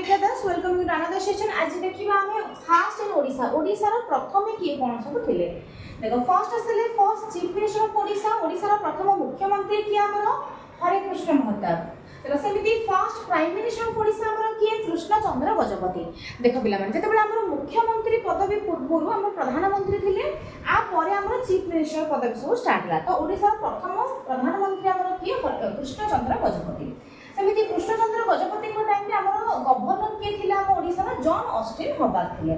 Anamika Das welcome to another session. आज देखिबा हमें फास्ट इन ओडिशा ओडिशा रो प्रथम किए कोन सब थिले। देखो फर्स्ट असले first chief minister of Odisha Odisha रो प्रथम मुख्यमंत्री किए हमर हरे कृष्ण महताब। देखो सेमिति first prime minister of Odisha हमर किए कृष्ण चंद्र गजपति। देखो पिला माने जते बेला हमर मुख्यमंत्री पदवी पूर्व हमर प्रधानमंत्री थिले आ परे हमर चीफ मिनिस्टर पदवी सब स्टार्ट ला। तो ओडिशा रो प्रथम प्रधानमंत्री हमर किए कृष्ण चंद्र गजपति। सेमिति कृष्णचंद्र गजपति टाइम रे हमर गवर्नर के थिला हम ओडिसा रा जॉन ऑस्टिन हबाक थिले।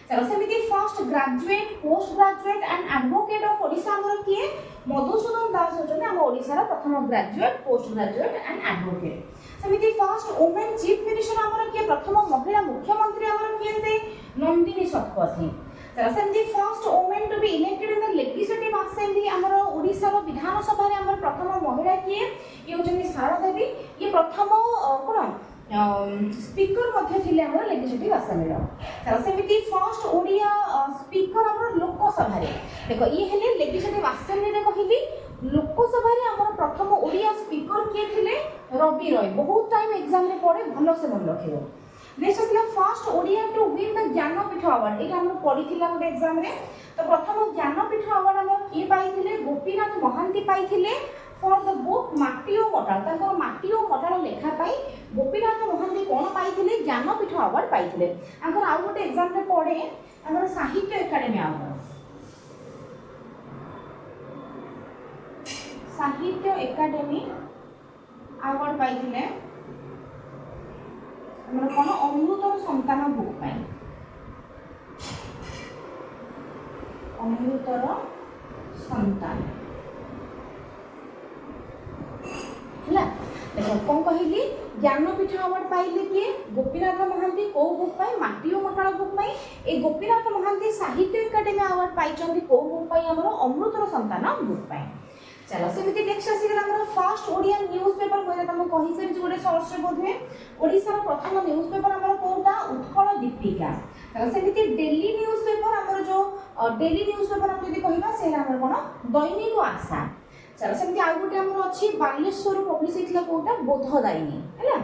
चलो सेमिति first graduate post graduate and advocate of Odisha हमर के मधुसूदन दास होचने हम ओडिसा रा प्रथम graduate post graduate and advocate. सेमिति फर्स्ट वुमेन चीफ मिनिस्टर हमर के प्रथम महिला मुख्यमंत्री हमर के से नंदिनी शतपथी। चलो सेमिति first women to be elected in the legislative assembly हमर ओडिसा रा विधानसभा रे हमर प्रथम महिला के ये होचने सारा देवी। ये प्रथम कोन स्पीकर मध्ये थिले हमर लेजिस्लेटिव असेंबली रो। चलो सेमिति फर्स्ट ओडिया स्पीकर हमर लोकसभा रे। देखो ये हेले लेजिस्लेटिव असेंबली रे कहिली लोकसभा रे हमर प्रथम ओडिया स्पीकर के थिले रवि रॉय। बहुत टाइम एग्जाम रे पड़े भलो से मन रखिबो। नेक्स्ट असला first Odia to win the Jnanpith award. एटा हमर पढिथिला गोटे एग्जाम रे। तो प्रथम ज्ञानपीठ अवार्ड हमर की पाइथिले गोपीनाथ महांती पाइथिले फॉर द बुक माटी ओ मटाल। तांकर माटी ओ मटाल लेखा पाई गोपीनाथ महांती कोन पाइथिले ज्ञानपीठ अवार्ड पाइथिले। हमर आ गोटे एग्जाम रे पढे हमर साहित्य एकेडमी अवार्ड। साहित्य एकेडमी अवार्ड पाइथिले हमर कोन अमृतर संतान बुक पाई। अमृतर संतान हला। देखो कोन कहिली ज्ञानपीठ अवार्ड पाइले के गोपीनाथ महांती को बुक पाई माटी ओ मटाळ बुक पाई। ए गोपीनाथ महांती साहित्य एकेडमी अवार्ड पाइचंदी को बुक पाई हमर अमृतर संतान बुक पाई। चलो सेमिति नेक्स्ट आसीगला हमर फर्स्ट ओडिया न्यूज़पेपर कोइला तम कहि से जोडे सोर्स रे बोधे ओडिसा रा प्रथम न्यूज़पेपर हमर कोटा उत्कल दीपिका। चलो सेमिति डेली न्यूज़पेपर हमर जो डेली न्यूज़पेपर हम जदी कहिबा से हमर कोन दैनिक आशा। चलो सेमिति आ गुटे हमर अछि बालेश्वर पब्लिश इथला कोटा बोधदायिनी हैला।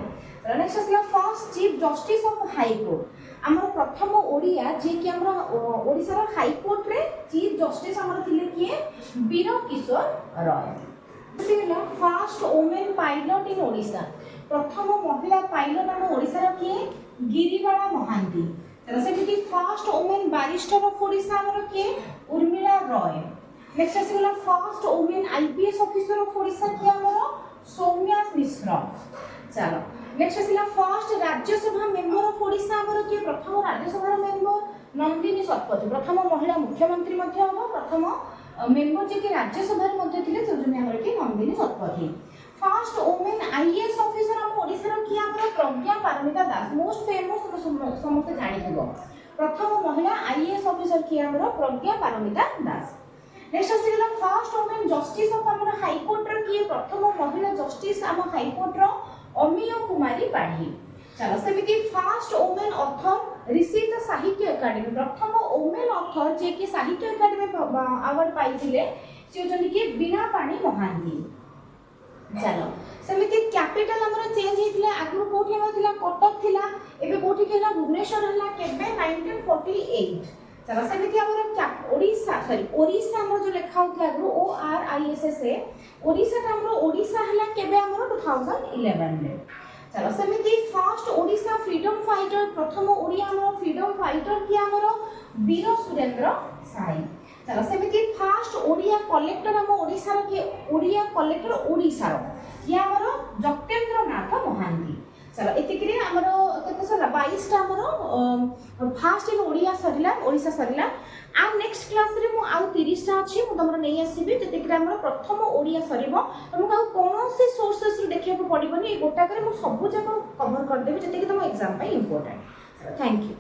चलो नेक्स्ट आसीला first chief justice of high court हमर प्रथम ओडिया जे कि हमर ओडिसा रा हाई कोर्ट रे चीफ जस्टिस हमर थिले किए वीर किशोर रॉय। सिमिला first women pilot in Odisha प्रथम महिला पायलट हम ओडिसा रा किए गिरिबाला महांती। चलो सेमिति first women barrister of Odisha हमर किए उर्मिला रॉय। नेक्स्ट आसीला first women IPS officer of Odisha किए हमर सौम्या मिश्र। चलो नेक्स्ट आसीला first Rajya Sabha member of Odisha हमर के प्रथम राज्यसभा मेंबर नंदिनी शतपथी। प्रथम महिला मुख्यमंत्री मध्ये हम प्रथम मेंबर जे के राज्यसभा रे मध्ये थिले जोजने हमर के Nandini Satpathy. First women IAS officer हम ओडिसा रो कि हमर प्रज्ञा पारमिता दास मोस्ट फेमस समस्त जानि दिबो। प्रथम महिला आईएएस ऑफिसर कि हमर प्रज्ञा पारमिता दास। नेक्स्ट आसीला फर्स्ट वुमेन जस्टिस ऑफ हमर हाई कोर्ट रो कि प्रथम महिला जस्टिस हम हाई कोर्ट रो अमिय कुमारी पाढ़ी। चलो सेमिति first women author receive the Sahitya Akademi प्रथम वुमेन ऑथर जे कि साहित्य एकेडमी अवार्ड पाइथिले से जन कि बिना पानी महांती। चलो सेमिति कैपिटल हमर चेंज हेतिला आगु कोठी हमर थिला कटक थिला एबे कोठी केला भुवनेश्वर हला केबे 1948। चलो सेमिति हमर ओडिशा हमर जो लेखा होतला आगु O R I S S A Odisha हमर ओडिशा हला केबे हमर 2011 रे। चलो सेमिति फर्स्ट ओडिशा फ्रीडम फाइटर प्रथम ओडिया हमर फ्रीडम फाइटर कि हमर वीर सुरेंद्र साई। चलो सेमिति फर्स्ट ओडिया कलेक्टर हम ओडिसा रो के ओडिया कलेक्टर ओडिसा रो कि हमर जतेंद्र नाथ महांती। चलो एतिकरी हमर केते सला 22 टा हमर फर्स्ट इन ओडिया सरिला ओडिसा सरिला। आ नेक्स्ट क्लास रे मु आउ 30 टा अछि मु तमरो नै आसीबी जेतिकरी हमर प्रथम ओडिया सरिबो। तमु आ कोनोसी सोर्सेस रे देखिया को पडिबनी ए गोटा करे मु सब जगह कवर कर देबी जेतिकरी तम एग्जाम पे इंपोर्टेंट। Thank you.